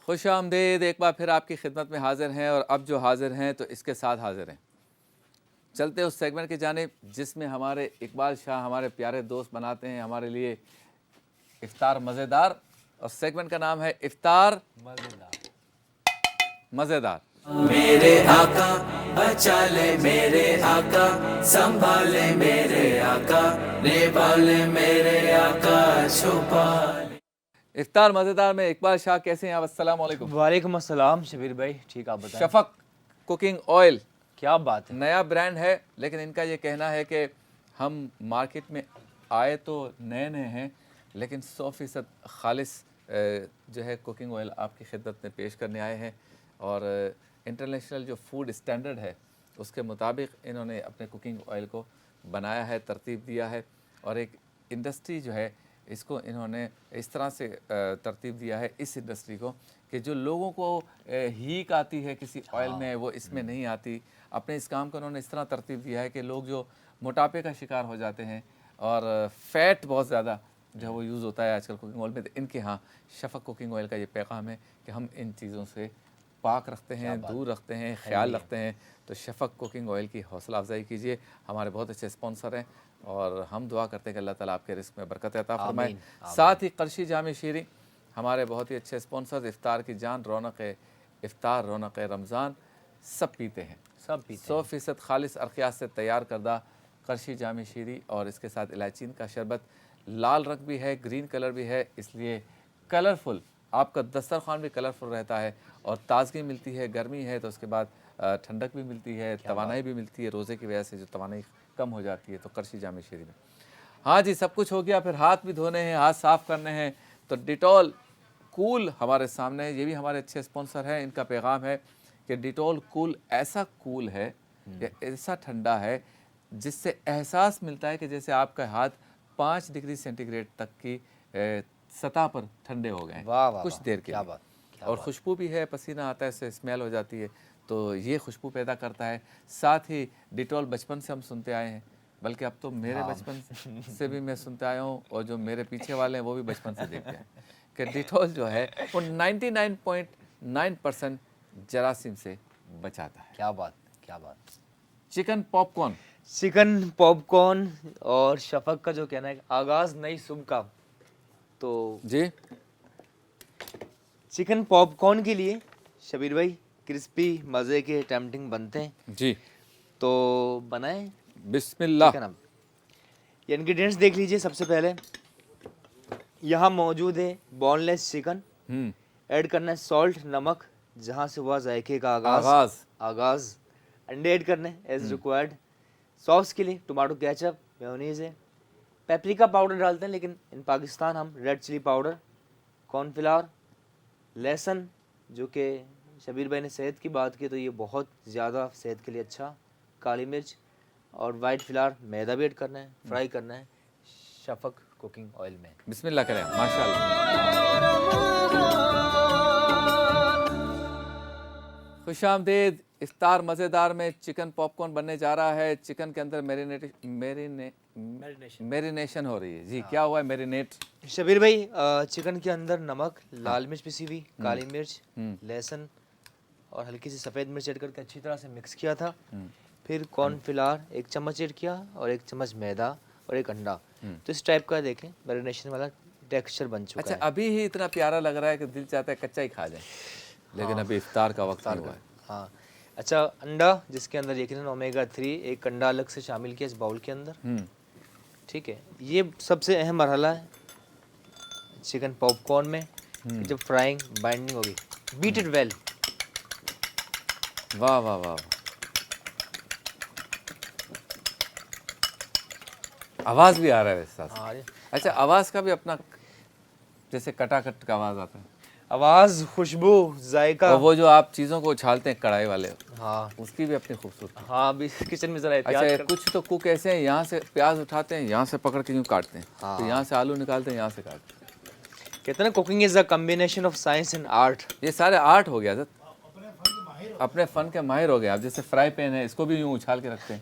خوش آمدید، ایک بار پھر آپ کی خدمت میں حاضر ہیں، اور اب جو حاضر ہیں تو اس کے ساتھ حاضر ہیں۔ چلتے اس سیگمنٹ کی جانب جس میں ہمارے اقبال شاہ ہمارے پیارے دوست بناتے ہیں ہمارے لیے افطار مزیدار، اور سیگمنٹ کا نام ہے افطار مزیدار۔ میرے آقا بچا لے، میرے آقا سنبھالے، میرے آقا نبھالے، میرے آقا چھپا لے۔ افطار مزیدار میں اقبال شاہ کیسے ہیں آپ؟ السلام علیکم۔ وعلیکم السلام شبیر بھائی، ٹھیک آپ بتائیں؟ شفق کوکنگ آئل کیا بات ہے، نیا برانڈ ہے، لیکن ان کا یہ کہنا ہے کہ ہم مارکیٹ میں آئے تو نئے ہیں، لیکن 100% خالص جو ہے کوکنگ آئل آپ کی خدمت میں پیش کرنے آئے ہیں، اور انٹرنیشنل جو فوڈ اسٹینڈرڈ ہے اس کے مطابق انہوں نے اپنے کوکنگ آئل کو بنایا ہے، ترتیب دیا ہے، اور ایک انڈسٹری جو ہے اس کو انہوں نے اس طرح سے ترتیب دیا ہے، اس انڈسٹری کو، کہ جو لوگوں کو ہیک آتی ہے کسی آئل میں وہ اس میں نہیں آتی۔ اپنے اس کام کو انہوں نے اس طرح ترتیب دیا ہے کہ لوگ جو موٹاپے کا شکار ہو جاتے ہیں اور فیٹ بہت زیادہ جو ہے وہ یوز ہوتا ہے آج کل کوکنگ آئل میں، تو ان کے ہاں شفق کوکنگ آئل کا یہ پیغام ہے کہ ہم ان چیزوں سے پاک رکھتے ہیں، دور رکھتے ہیں، خیال رکھتے ہیں۔ تو شفق کوکنگ آئل کی حوصلہ افزائی کیجیے، ہمارے بہت اچھے اسپانسر ہیں، اور ہم دعا کرتے ہیں کہ اللہ تعالیٰ آپ کے رزق میں برکت عطا فرمائے۔ ساتھ ہی قرشی جامع شیریں ہمارے بہت ہی اچھے اسپانسر، افطار کی جان، رونق افطار، رونق رمضان، سب پیتے ہیں، 100% خالص ارقیات سے تیار کردہ قرشی جامع شیریں، اور اس کے ساتھ الائچین کا شربت، لال رنگ بھی ہے، گرین کلر بھی ہے، اس لیے کلرفل آپ کا دسترخوان بھی کلرفل رہتا ہے، اور تازگی ملتی ہے، گرمی ہے تو اس کے بعد ٹھنڈک بھی ملتی ہے، توانائی بھی ملتی ہے، روزے کی وجہ سے جو توانائی کم ہو جاتی ہے، تو قرشی جامع شیریں میں۔ ہاں جی، سب کچھ ہو گیا، پھر ہاتھ بھی دھونے ہیں، ہاتھ صاف کرنے ہیں، تو ڈیٹول کول ہمارے سامنے ہے، یہ بھی ہمارے اچھے اسپانسر ہیں۔ ان کا پیغام ہے کہ ڈیٹول کول ایسا کول ہے، ایسا ٹھنڈا ہے جس سے احساس ملتا ہے کہ جیسے آپ کا ہاتھ 5 ڈگری سینٹی گریڈ تک کی سطح پر ٹھنڈے ہو گئے ہیں کچھ دیر کے لیے، اور خوشبو بھی ہے، پسینہ آتا ہے، اس سے اسمیل ہو جاتی ہے، تو یہ خوشبو پیدا کرتا ہے۔ ساتھ ہی ڈیٹول بچپن سے ہم سنتے آئے ہیں، بلکہ اب تو میرے بچپن سے بھی میں سنتا آیا ہوں، اور جو میرے پیچھے والے ہیں وہ بھی بچپن سے دیکھتے ہیں کہ ڈیٹول جو ہے وہ 99.9% جراثیم سے بچاتا ہے۔ کیا بات، کیا بات۔ چکن پاپ کارن، چکن پاپ کارن اور شفق کا جو کہنا ہے آغاز نئی صبح کا، تو جی چکن پاپ کارن کے لیے شبیر بھائی کرسپی مزے کے ٹیمپٹنگ بنتے ہیں، جی، تو بنائیں بسم اللہ۔ چکن۔ اب یہ انگریڈینٹس دیکھ لیجئے۔ سب سے پہلے یہاں موجود ہے بون لیس چکن، ایڈ کرنا ہے سالٹ، نمک، جہاں سے ہوا ذائقے کا آغاز، انڈے ایڈ کرنے ایز ریکوائرڈ، سوس کے لیے ٹماٹو کیچپ، میونیز ہے، پیپریکا پاؤڈر ڈالتے ہیں لیکن ان پاکستان ہم red chilli powder, corn flour, لہسن جو کہ شبیر بھائی نے صحت کی بات کی تو یہ بہت زیادہ صحت کے لیے اچھا، کالی مرچ، اور وائٹ فلاور، میدا بھی ایڈ کرنا ہے، فرائی کرنا ہے شفق کوکنگ آئل میں۔ بسم اللہ کریں، ماشاء اللہ۔ خوش آمدید۔ افطار مزیدار میں چکن پاپ کارن بننے جا رہا ہے۔ چکن کے اندر میرینیشن ہو رہی ہے۔ جی کیا ہوا ہے میرینیٹ؟ شبیر بھائی چکن کے اندر نمک، لال مرچ پسی ہوئی، کالی مرچ، لہسن اور ہلکی سی سفید مرچ ایڈ کر کے اچھی طرح سے مکس کیا تھا، پھر کارن فلاور 1 چمچ ایڈ کیا، اور 1 چمچ میدا اور 1 انڈا، تو اس ٹائپ کا دیکھیں میرینیشن والا ٹیکسچر بن چکا ہے۔ اچھا، ابھی ہی اتنا پیارا لگ رہا ہے کہ دل چاہتا ہے کچا ہی کھا جائیں، لیکن ابھی افطار کا وقت نہیں ہوا ہے۔ ہاں اچھا، انڈا جس کے اندر یقیناً اومیگا 3، ایک انڈا الگ سے شامل کیا اس باؤل کے اندر، ٹھیک ہے۔ یہ سب سے اہم مرحلہ ہے چکن پاپ کارن میں، جب فرائنگ بائنڈنگ ہوگی، بیٹ اٹ ویل۔ واہ واہ واہ، آواز بھی آ رہا ہے ویسے ساتھ۔ اچھا، آواز کا بھی اپنا جیسے کٹا کٹ کا آواز آتا ہے، آواز، خوشبو، ذائقہ، اور وہ جو آپ چیزوں کو اچھالتے ہیں کڑھائی والے، ہاں اس کی بھی اپنی خوبصورتی۔ ہاں ابھی کچن میں ذرا احتیاط اچھا، کچھ تو کوک ایسے ہیں یہاں سے پیاز اٹھاتے ہیں، یہاں سے پکڑ کے یوں کاٹتے ہیں، تو یہاں سے آلو نکالتے ہیں، یہاں سے کاٹتے ہیں۔ کہتے ہیں نا cooking is a combination of science and art. یہ سارے آرٹ ہو گیا حضرت، اپنے فن کے ماہر ہو گئے آپ۔ جیسے فرائی پین ہے، اس کو بھی یوں اچھال کے رکھتے ہیں،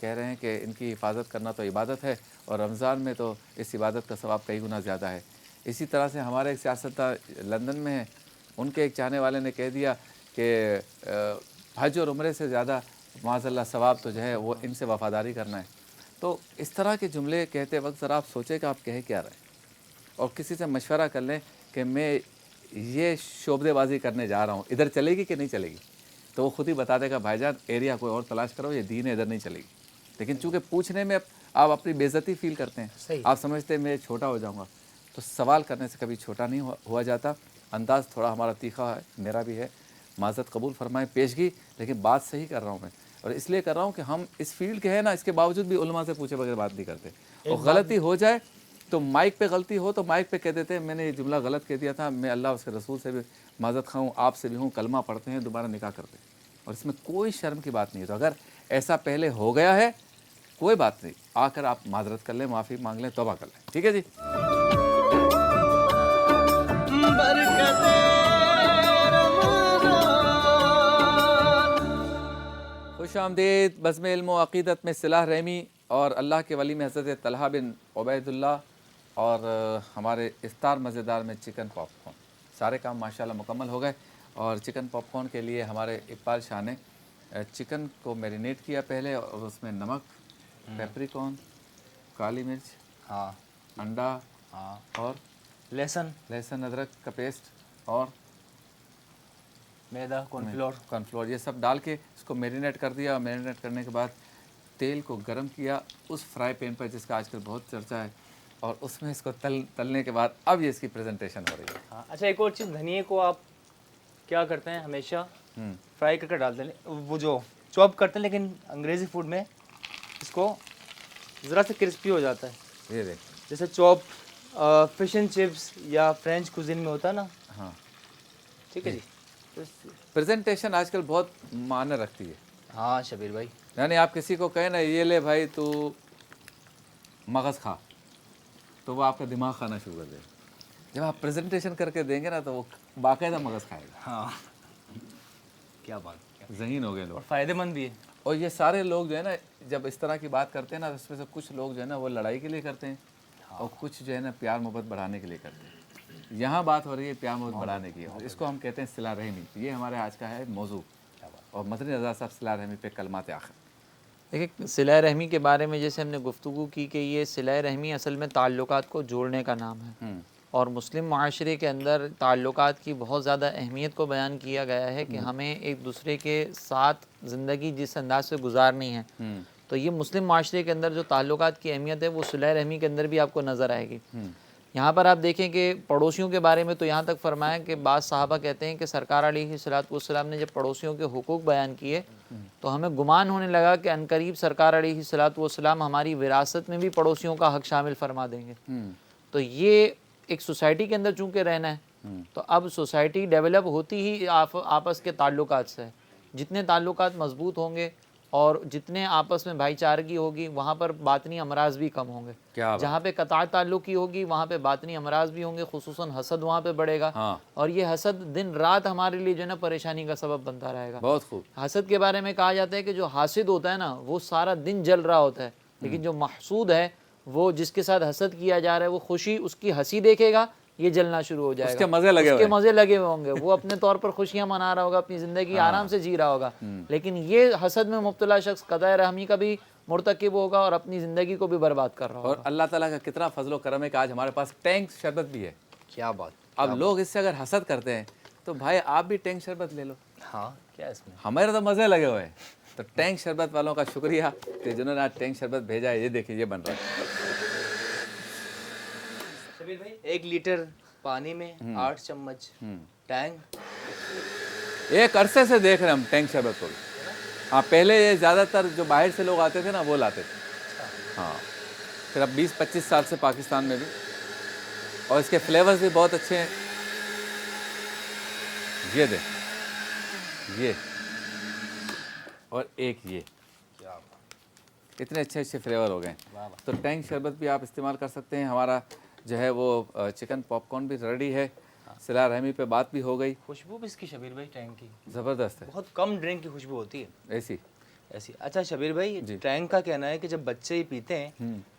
کہہ رہے ہیں کہ ان کی حفاظت کرنا تو عبادت ہے اور رمضان میں تو اس عبادت کا ثواب کئی گنا زیادہ ہے۔ اسی طرح سے ہمارے ایک سیاستدان لندن میں ہیں، ان کے ایک چاہنے والے نے کہہ دیا کہ حج اور عمرے سے زیادہ معاذ اللہ ثواب تو جو ہے وہ ان سے وفاداری کرنا ہے۔ تو اس طرح کے جملے کہتے وقت ذرا آپ سوچیں کہ آپ کہہ کیا رہے ہیں، اور کسی سے مشورہ کر لیں کہ میں یہ شعبدے بازی کرنے جا رہا ہوں، ادھر چلے گی کہ نہیں چلے گی، تو وہ خود ہی بتا دے گا بھائی جان ایریا کوئی اور تلاش کرو، یہ دین ہے، ادھر نہیں چلے گی۔ لیکن چونکہ پوچھنے میں آپ اپنی بے عزتی فیل کرتے ہیں، صحیح۔ آپ سمجھتے ہیں میں چھوٹا ہو جاؤں گا، تو سوال کرنے سے کبھی چھوٹا نہیں ہوا جاتا۔ انداز تھوڑا ہمارا تیکھا ہے، میرا بھی ہے، معذرت قبول فرمائیں پیشگی، لیکن بات صحیح کر رہا ہوں میں، اور اس لیے کر رہا ہوں کہ ہم اس فیلڈ کے ہیں نا، اس کے باوجود بھی علماء سے پوچھے بغیر بات نہیں کرتے، اور غلطی ہو جائے تو مائک پہ غلطی ہو تو مائک پہ کہہ دیتے ہیں میں نے یہ جملہ غلط کہہ دیا تھا، میں اللہ اس کے رسول سے بھی معذرت خواہ ہوں، آپ سے بھی ہوں، کلمہ پڑھتے ہیں، دوبارہ نکاح کرتے ہیں، اور اس میں کوئی شرم کی بات نہیں ہے۔ تو اگر ایسا پہلے ہو گیا ہے کوئی بات نہیں، آ کر آپ معذرت کر لیں، معافی مانگ لیں، توبہ کر لیں، ٹھیک ہے جی۔ خوش آمدید بزم علم و عقیدت میں صلح رحمی اور اللہ کے ولی میں حضرت طلحہ بن عبید اللہ، اور ہمارے افطار مزیدار میں چکن پاپ کارن، سارے کام ماشاءاللہ مکمل ہو گئے۔ اور چکن پاپ کارن کے لیے ہمارے اقبال شاہ نے چکن کو میرینیٹ کیا پہلے، اور اس میں نمک، پیپریکون، کالی مرچ، ہاں انڈا، ہاں، اور لہسن، ادرک کا پیسٹ، اور میدا، کارن فلور، یہ سب ڈال کے اس کو میرینیٹ کر دیا، اور میرینیٹ کرنے کے بعد تیل کو گرم کیا اس فرائی پین پر جس کا آج کل بہت چرچا ہے، اور اس میں اس کو تلنے کے بعد اب یہ اس کی پریزنٹیشن ہو رہی ہے۔ ہاں اچھا، ایک اور چیز، دھنیے کو آپ کیا کرتے ہیں ہمیشہ فرائی کر کے ڈالتے ہیں، وہ جو چاپ کرتے ہیں، لیکن انگریزی فوڈ میں اس کو ذرا سے کرسپی ہو جاتا ہے، یہ دیکھ، جیسے چاپ فش اینڈ چپس یا فرینچ کوزین میں ہوتا ہے نا، ہاں، ٹھیک ہے جی۔ پریزنٹیشن آج کل بہت معنی رکھتی ہے۔ ہاں شبیر بھائی، یعنی آپ کسی کو کہیں نا یہ لے بھائی تو مغز کھا، تو وہ آپ کا دماغ کھانا شروع کر دے گا۔ جب آپ پریزنٹیشن کر کے دیں گے نا تو وہ باقاعدہ مغز کھائے گا۔ ہاں کیا بات، ذہین ہو گئے لوگ، اور فائدہ مند بھی ہے۔ اور یہ سارے لوگ جو ہے نا جب اس طرح کی بات کرتے ہیں نا، اس میں سے کچھ لوگ جو ہے نا وہ لڑائی کے لیے کرتے ہیں، اور کچھ جو ہے نا پیار محبت بڑھانے کے لیے کرتے ہیں۔ یہاں بات ہو رہی ہے پیار محبت بڑھانے کی، اور اس کو ہم کہتے ہیں صلہ رحمی۔ یہ ہمارے آج کا ہے موضوع، اور مدنی رضا صاحب صلہ رحمی پہ کلمات آخر۔ دیکھیں صلہ رحمی کے بارے میں جیسے ہم نے گفتگو کی کہ یہ صلہ رحمی اصل میں تعلقات کو جوڑنے کا نام ہے، اور مسلم معاشرے کے اندر تعلقات کی بہت زیادہ اہمیت کو بیان کیا گیا ہے کہ ہمیں ایک دوسرے کے ساتھ زندگی جس انداز سے گزارنی ہے، تو یہ مسلم معاشرے کے اندر جو تعلقات کی اہمیت ہے وہ صلہ رحمی کے اندر بھی آپ کو نظر آئے گی۔ یہاں پر آپ دیکھیں کہ پڑوسیوں کے بارے میں تو یہاں تک فرمایا کہ بعض صحابہ کہتے ہیں کہ سرکار علیہ الصلوۃ والسلام نے جب پڑوسیوں کے حقوق بیان کیے تو ہمیں گمان ہونے لگا کہ عنقریب سرکار علیہ الصلوۃ والسلام ہماری وراثت میں بھی پڑوسیوں کا حق شامل فرما دیں گے۔ تو یہ ایک سوسائٹی کے اندر چونکہ رہنا ہے، تو اب سوسائٹی ڈیولپ ہوتی ہی آپس کے تعلقات سے ہے۔ جتنے تعلقات مضبوط ہوں گے اور جتنے آپس میں بھائی چارگی ہوگی، وہاں پر باطنی امراض بھی کم ہوں گے۔ جہاں پہ قطع تعلقی ہوگی وہاں پہ باطنی امراض بھی ہوں گے، خصوصاً حسد وہاں پہ بڑھے گا، اور یہ حسد دن رات ہمارے لیے جو ہے نا پریشانی کا سبب بنتا رہے گا۔ بہت خوب۔ حسد کے بارے میں کہا جاتا ہے کہ جو حاسد ہوتا ہے نا وہ سارا دن جل رہا ہوتا ہے، لیکن جو محسود ہے وہ جس کے ساتھ حسد کیا جا رہا ہے وہ خوشی اس کی ہنسی دیکھے گا، یہ جلنا شروع ہو جائے گا، اس کے مزے لگے ہوئے ہوں گے، وہ اپنے طور پر خوشیاں منا رہا ہوگا، اپنی زندگی آرام سے جی رہا ہوگا، لیکن یہ حسد میں مبتلا شخص قطع رحمی کا بھی مرتکب ہوگا اور اپنی زندگی کو بھی برباد کر رہا ہوگا۔ اور اللہ تعالیٰ کا کتنا فضل و کرم ہے کہ آج ہمارے پاس ٹینک شربت بھی ہے۔ کیا بات، اب لوگ اس سے اگر حسد کرتے ہیں تو بھائی آپ بھی ٹینک شربت لے لو، ہاں کیا اس میں، ہمارے تو مزے لگے ہوئے ہیں۔ تو ٹینک شربت والوں کا شکریہ کہ جنہوں نے آج ٹینک شربت بھیجا ہے، یہ دیکھیں یہ بن رہا ہے۔ شبیر بھائی 1 لیٹر پانی میں 8 چمچ ٹینگ، ایک عرصے سے دیکھ رہے ہیں ہم ٹینک شربت کو۔ ہاں پہلے یہ زیادہ تر جو باہر سے لوگ آتے تھے نا وہ لاتے تھے، ہاں پھر اب 20-25 سال سے پاکستان میں بھی، اور اس کے فلیورز بھی بہت اچھے ہیں۔ یہ دیکھ، یہ اور ایک یہ، اتنے اچھے اچھے فلیور ہو گئے۔ تو ٹینک شربت بھی آپ استعمال کر سکتے ہیں۔ ہمارا جو ہے وہ چکن پاپ کارن بھی ریڈی ہے، صلہ رحمی پہ بات بھی ہو گئی۔ خوشبو بھی اس کی شبیر بھائی ٹینگ کی زبردست ہے، بہت کم ڈرنک کی خوشبو ہوتی ہے، ایسی ایسی اچھا شبیر بھائی جی۔ ٹینک کا کہنا ہے کہ جب بچے یہ پیتے ہیں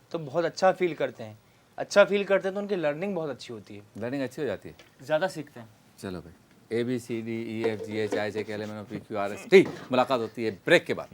تو بہت اچھا فیل کرتے ہیں، اچھا فیل کرتے ہیں تو ان کی لرننگ بہت اچھی ہوتی ہے، لرننگ اچھی ہو جاتی ہے. زیادہ سیکھتے ہیں. چلو بھائی ABCDEFGHIJKLMNOPQRST ملاقات ہوتی ہے بریک کے بعد.